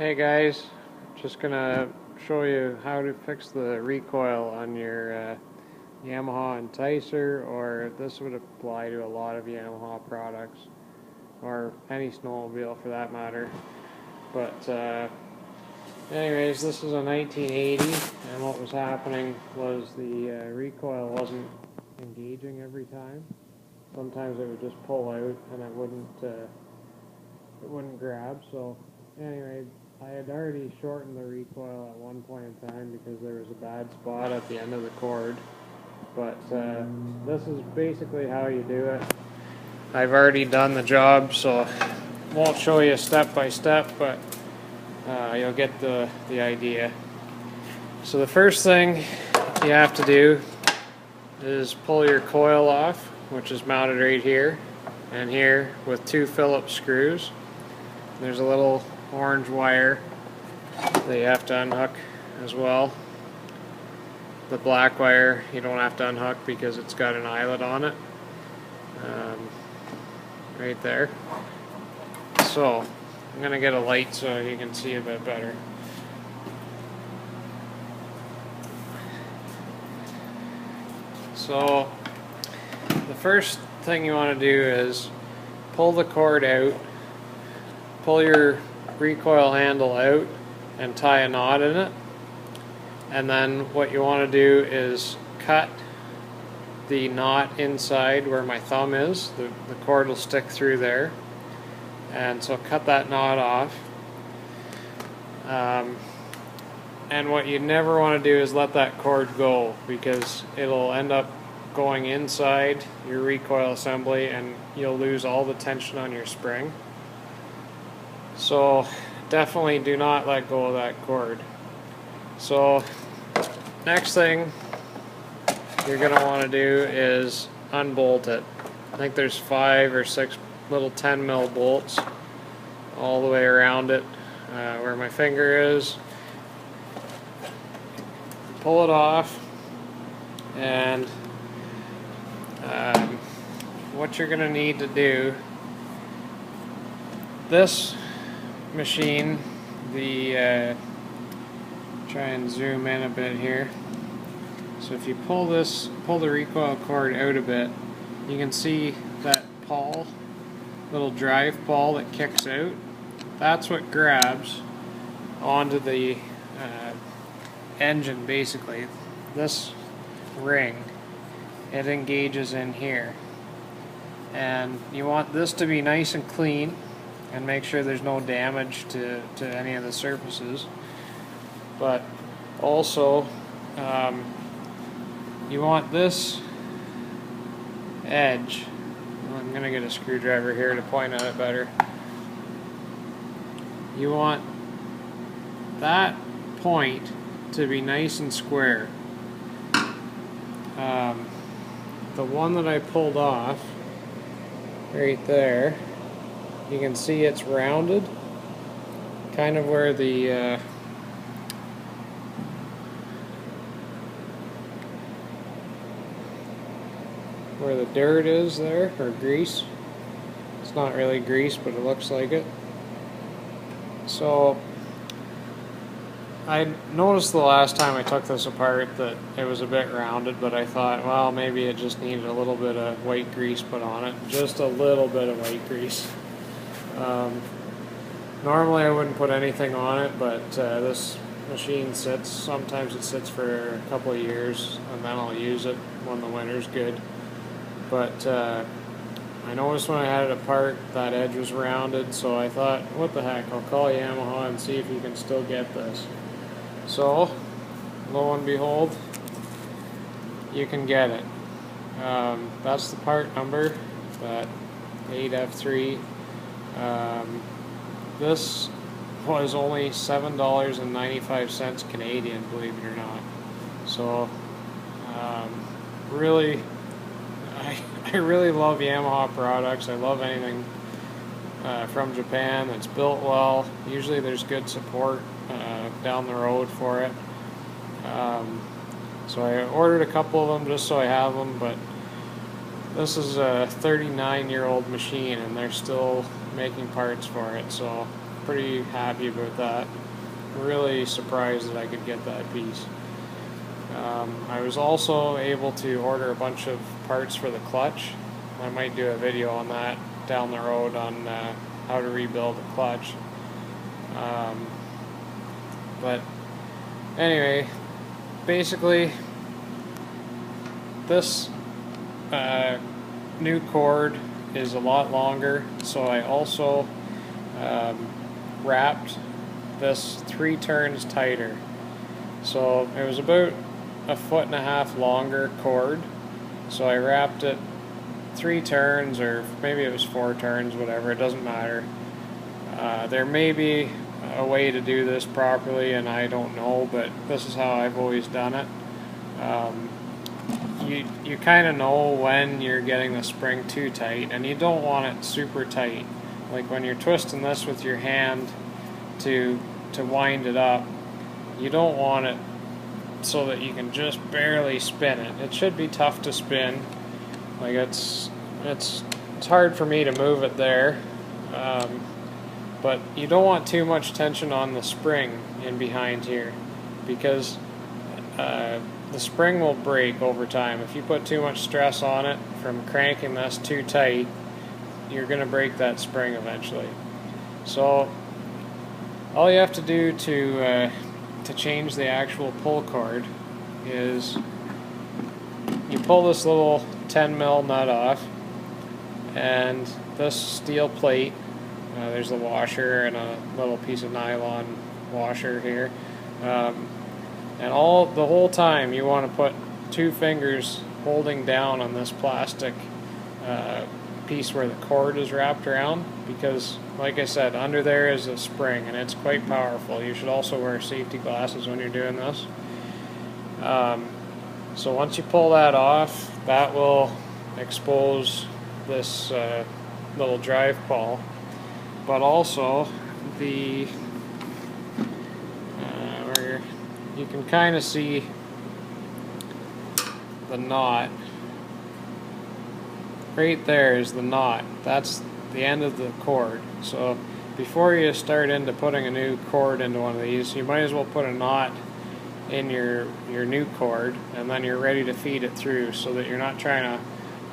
Hey guys, just gonna show you how to fix the recoil on your Yamaha Enticer, or this would apply to a lot of Yamaha products, or any snowmobile for that matter. But anyways, this is a 1980, and what was happening was the recoil wasn't engaging every time. Sometimes it would just pull out and it wouldn't grab. So anyway, I had already shortened the recoil at one point in time because there was a bad spot at the end of the cord. But this is basically how you do it. I've already done the job, so won't show you step by step, but you'll get the idea. So the first thing you have to do is pull your coil off, which is mounted right here and here with two Phillips screws. There's a little orange wire that you have to unhook as well. The black wire you don't have to unhook because it's got an eyelet on it, right there. So I'm going to get a light so you can see a bit better. So the first thing you want to do is pull the cord out, pull your recoil handle out and tie a knot in it, and then what you want to do is cut the knot inside where my thumb is. The cord will stick through there, and so cut that knot off. And what you never want to do is let that cord go, because it'll end up going inside your recoil assembly and you'll lose all the tension on your spring. So definitely do not let go of that cord. So next thing you're going to want to do is unbolt it. I think there's 5 or 6 little 10 mil bolts all the way around it, where my finger is. Pull it off, and what you're going to need to do, this machine, try and zoom in a bit here. So if you pull the recoil cord out a bit, you can see that pawl, little drive pawl that kicks out. That's what grabs onto the engine, basically. This ring, it engages in here, and you want this to be nice and clean and make sure there's no damage to any of the surfaces. But also you want this edge, I'm going to get a screwdriver here to point at it better. You want that point to be nice and square. The one that I pulled off right there, you can see it's rounded, kind of where the dirt is there, or grease. It's not really grease, but it looks like it. So I noticed the last time I took this apart that it was a bit rounded, but I thought, well, maybe it just needed a little bit of white grease put on it. Just a little bit of white grease. Normally I wouldn't put anything on it, but this machine sometimes it sits for a couple of years, and then I'll use it when the winter's good. But I noticed when I had it apart that edge was rounded, so I thought, what the heck, I'll call Yamaha and see if you can still get this. So lo and behold, you can get it. That's the part number, that 8F3. This was only $7.95 Canadian, believe it or not. So really, I really love Yamaha products. I love anything from Japan that's built well. Usually there's good support down the road for it. So I ordered a couple of them just so I have them, but this is a 39-year-old machine and they're still making parts for it. So pretty happy about that. Really surprised that I could get that piece. I was also able to order a bunch of parts for the clutch. I might do a video on that down the road on how to rebuild a clutch. But anyway, basically this new cord is a lot longer, so I also wrapped this 3 turns tighter. So it was about a 1.5 foot longer cord, so I wrapped it 3 turns, or maybe it was 4 turns, whatever, it doesn't matter. There may be a way to do this properly, and I don't know, but this is how I've always done it. You kind of know when you're getting the spring too tight, and you don't want it super tight. Like when you're twisting this with your hand to wind it up, you don't want it so that you can just barely spin it. It should be tough to spin. Like it's hard for me to move it there, but you don't want too much tension on the spring in behind here, because the spring will break over time. If you put too much stress on it from cranking this too tight, you're going to break that spring eventually. So all you have to do to change the actual pull cord is you pull this little 10mm nut off, and this steel plate, there's the washer and a little piece of nylon washer here, and the whole time you want to put 2 fingers holding down on this plastic piece where the cord is wrapped around, because like I said, under there is a spring and it's quite powerful. You should also wear safety glasses when you're doing this. So once you pull that off, that will expose this little drive pawl, but also the where you can kind of see the knot. Right there is the knot. That's the end of the cord. So before you start into putting a new cord into one of these, you might as well put a knot in your new cord, and then you're ready to feed it through, so that you're not trying to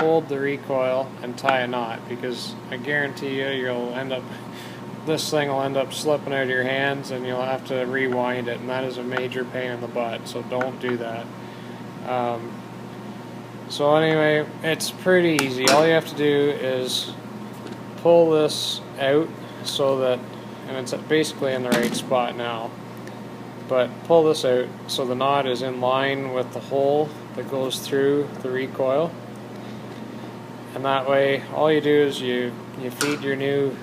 hold the recoil and tie a knot, because I guarantee you'll end up, this thing will end up slipping out of your hands and you'll have to rewind it, and that is a major pain in the butt, so don't do that. So anyway, it's pretty easy. All you have to do is pull this out so that, and it's basically in the right spot now, but pull this out so the knot is in line with the hole that goes through the recoil, and that way all you do is you feed your new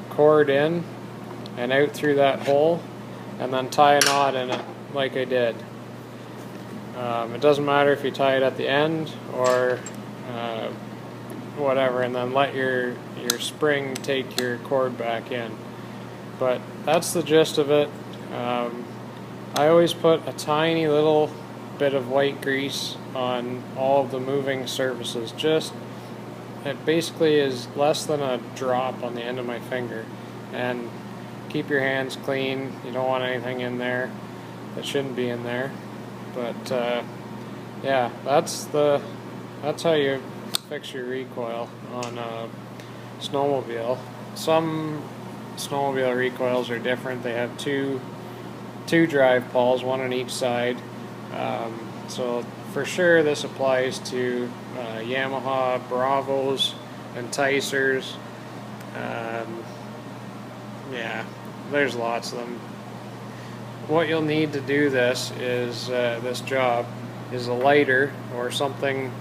cord in and out through that hole, and then tie a knot in it like I did. It doesn't matter if you tie it at the end or whatever, and then let your spring take your cord back in. But that's the gist of it. I always put a tiny little bit of white grease on all of the moving surfaces. It basically is less than a drop on the end of my finger. And keep your hands clean. You don't want anything in there that shouldn't be in there. But yeah, that's how you fix your recoil on a snowmobile. Some snowmobile recoils are different. They have two drive pawls, one on each side. So for sure this applies to Yamaha Bravos, Enticers. Yeah, there's lots of them. What you'll need to do this is this job is a lighter or something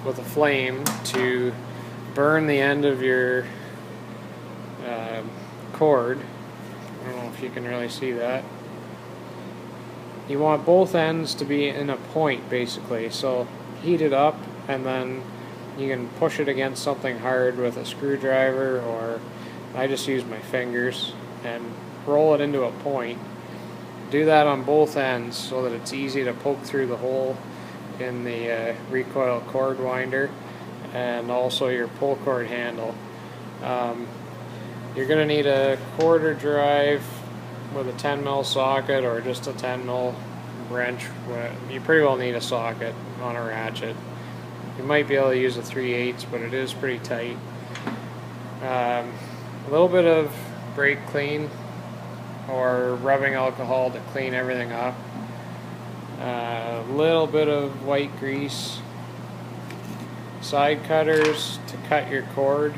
with a flame to burn the end of your cord. I don't know if you can really see that. You want both ends to be in a point, basically. So heat it up, and then you can push it against something hard with a screwdriver, or I just use my fingers, and roll it into a point. Do that on both ends so that it's easy to poke through the hole in the recoil cord winder, and also your pull cord handle. You're going to need a quarter drive with a 10mm socket or just a 10mm wrench. You pretty well need a socket on a ratchet. You might be able to use a 3/8, but it is pretty tight. A little bit of brake clean or rubbing alcohol to clean everything up. A little bit of white grease. Side cutters to cut your cord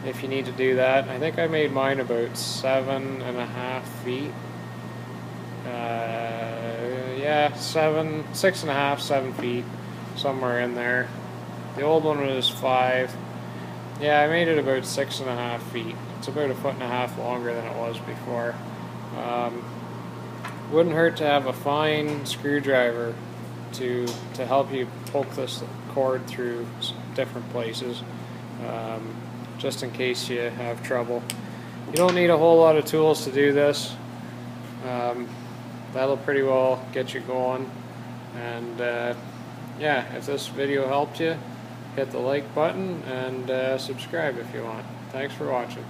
if you need to do that. I think I made mine about 7.5 feet. Yeah, 6.5, 7 feet, somewhere in there. The old one was 5. Yeah, I made it about 6.5 feet. It's about 1.5 feet longer than it was before. Wouldn't hurt to have a fine screwdriver to help you poke this cord through different places, just in case you have trouble. You don't need a whole lot of tools to do this. That'll pretty well get you going. And yeah, if this video helped you, hit the like button and subscribe if you want. Thanks for watching.